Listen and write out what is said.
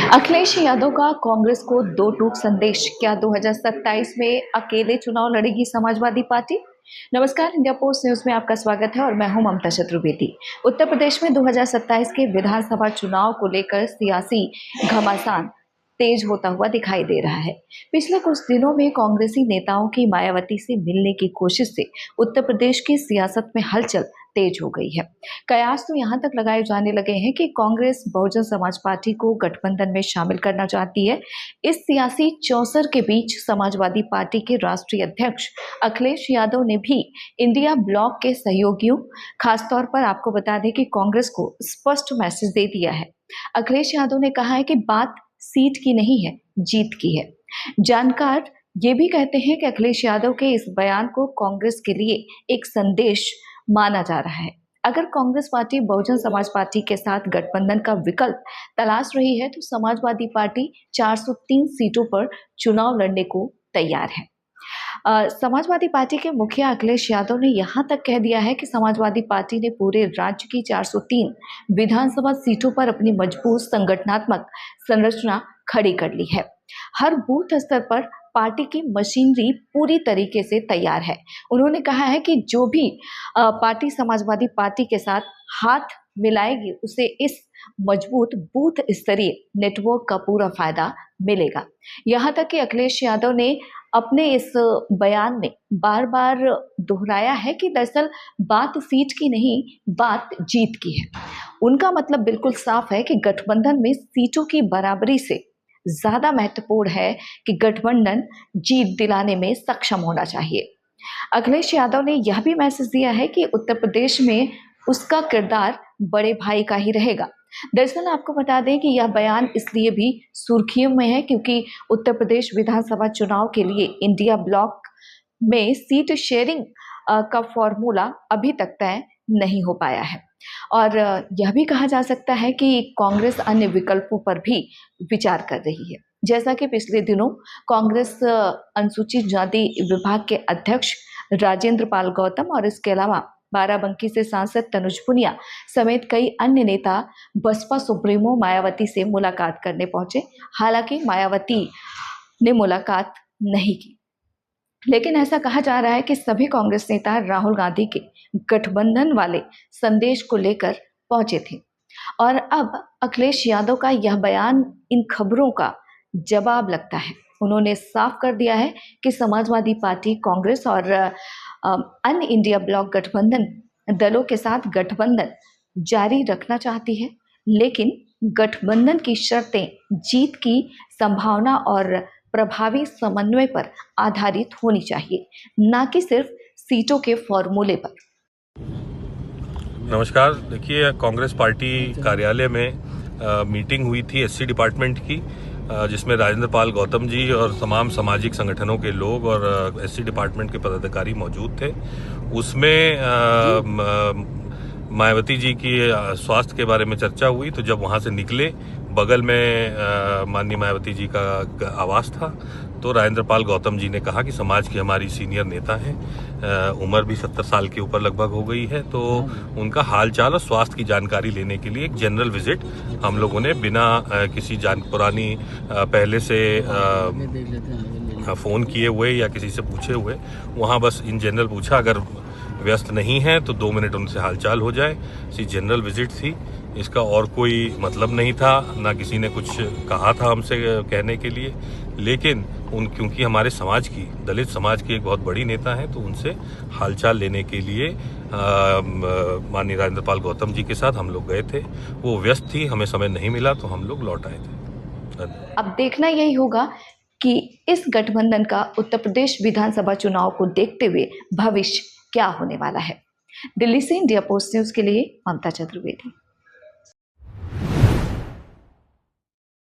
अखिलेश यादव का कांग्रेस को दो टूक संदेश। क्या 2027 में अकेले चुनाव लड़ेगी समाजवादी पार्टी? नमस्कार, इंडिया पोस्ट न्यूज में आपका स्वागत है और मैं हूं ममता चतुर्वेदी। उत्तर प्रदेश में 2027 के विधानसभा चुनाव को लेकर सियासी घमासान तेज होता हुआ दिखाई दे रहा है। पिछले कुछ दिनों में कांग्रेसी नेताओं की मायावती से मिलने की कोशिश से उत्तर प्रदेश की सियासत में हलचल तेज हो गई है। कयास तो यहाँ तक लगाए जाने लगे हैं कि कांग्रेस बहुजन समाज पार्टी को गठबंधन में शामिल करना चाहती है। इस सियासी चौसर के बीच समाजवादी पार्टी के राष्ट्रीय अध्यक्ष अखिलेश यादव ने भी इंडिया ब्लॉक के सहयोगियों, खासतौर पर आपको बता दें कि कांग्रेस को स्पष्ट मैसेज दे दिया है। अखिलेश यादव ने कहा है कि बात सीट की नहीं है, जीत की है। जानकार ये भी कहते हैं कि अखिलेश यादव के इस बयान को कांग्रेस के लिए एक संदेश माना जा रहा है। अगर कांग्रेस पार्टी बहुजन समाज पार्टी के साथ गठबंधन का विकल्प तलाश रही है तो समाजवादी पार्टी 403 सीटों पर चुनाव लड़ने को तैयार है। समाजवादी पार्टी के मुखिया अखिलेश यादव ने यहां तक कह दिया है कि समाजवादी पार्टी ने पूरे राज्य की 403 विधानसभा सीटों पर अपनी मजबूत संगठनात्मक संरचना खड़ी कर ली है। हर बूथ स्तर पर पार्टी की मशीनरी पूरी तरीके से तैयार है। उन्होंने कहा है कि जो भी पार्टी समाजवादी पार्टी के साथ हाथ मिलाएगी उसे इस मजबूत बूथ स्तरीय नेटवर्क का पूरा फायदा मिलेगा। यहाँ तक कि अखिलेश यादव ने अपने इस बयान में बार बार दोहराया है कि दरअसल बात सीट की नहीं, बात जीत की है। उनका मतलब बिल्कुल साफ है कि गठबंधन में सीटों की बराबरी से ज्यादा महत्वपूर्ण है कि गठबंधन जीत दिलाने में सक्षम होना चाहिए। अखिलेश यादव ने यह भी मैसेज दिया है कि उत्तर प्रदेश में उसका किरदार बड़े भाई का ही रहेगा। दरअसल आपको बता दें कि यह बयान इसलिए भी सुर्खियों में है क्योंकि उत्तर प्रदेश विधानसभा चुनाव के लिए इंडिया ब्लॉक में सीट शेयरिंग का फॉर्मूला अभी तक तय नहीं हो पाया है और यह भी कहा जा सकता है कि कांग्रेस अन्य विकल्पों पर भी विचार कर रही है। जैसा कि पिछले दिनों कांग्रेस अनुसूचित जाति विभाग के अध्यक्ष राजेंद्र पाल गौतम और इसके अलावा बाराबंकी से सांसद तनुज पुनिया समेत कई अन्य नेता बसपा सुप्रीमो मायावती से मुलाकात करने पहुंचे। हालांकि मायावती ने मुलाकात नहीं की, लेकिन ऐसा कहा जा रहा है कि सभी कांग्रेस नेता राहुल गांधी के गठबंधन वाले संदेश को लेकर पहुंचे थे और अब अखिलेश यादव का यह बयान इन खबरों का जवाब लगता है। उन्होंने साफ कर दिया है कि समाजवादी पार्टी कांग्रेस और अन्य इंडिया ब्लॉक गठबंधन दलों के साथ गठबंधन जारी रखना चाहती है, लेकिन गठबंधन की शर्तें जीत की संभावना और प्रभावी समन्वय पर आधारित होनी चाहिए, ना कि सिर्फ सीटों के फॉर्मूले पर। नमस्कार, देखिए कांग्रेस पार्टी कार्यालय में मीटिंग हुई थी एससी डिपार्टमेंट की, जिसमें राजेंद्र पाल गौतम जी और तमाम सामाजिक संगठनों के लोग और एससी डिपार्टमेंट के पदाधिकारी मौजूद थे। उसमें मायावती जी की स्वास्थ्य के बारे में चर्चा हुई। तो जब वहां से निकले, बगल में माननीय मायावती जी का आवास था, तो राजेंद्र पाल गौतम जी ने कहा कि समाज की हमारी सीनियर नेता हैं, उम्र भी 70 साल के ऊपर लगभग हो गई है, तो उनका हालचाल और स्वास्थ्य की जानकारी लेने के लिए एक जनरल विजिट हम लोगों ने बिना किसी पुरानी पहले से फोन किए हुए या किसी से पूछे हुए वहां बस इन जनरल पूछा, अगर व्यस्त नहीं है तो 2 मिनट उनसे हालचाल हो जाए। इसी जनरल विजिट थी, इसका और कोई मतलब नहीं था, ना किसी ने कुछ कहा था हमसे कहने के लिए। लेकिन क्योंकि हमारे समाज की, दलित समाज की एक बहुत बड़ी नेता है, तो उनसे हालचाल लेने के लिए माननीय राजेंद्र पाल गौतम जी के साथ हम लोग गए थे। वो व्यस्त थी, हमें समय नहीं मिला, तो हम लोग लौट आए थे। अब देखना यही होगा कि इस गठबंधन का उत्तर प्रदेश विधानसभा चुनाव को देखते हुए भविष्य क्या होने वाला है। दिल्ली से इंडिया पोस्ट न्यूज के लिए ममता चतुर्वेदी।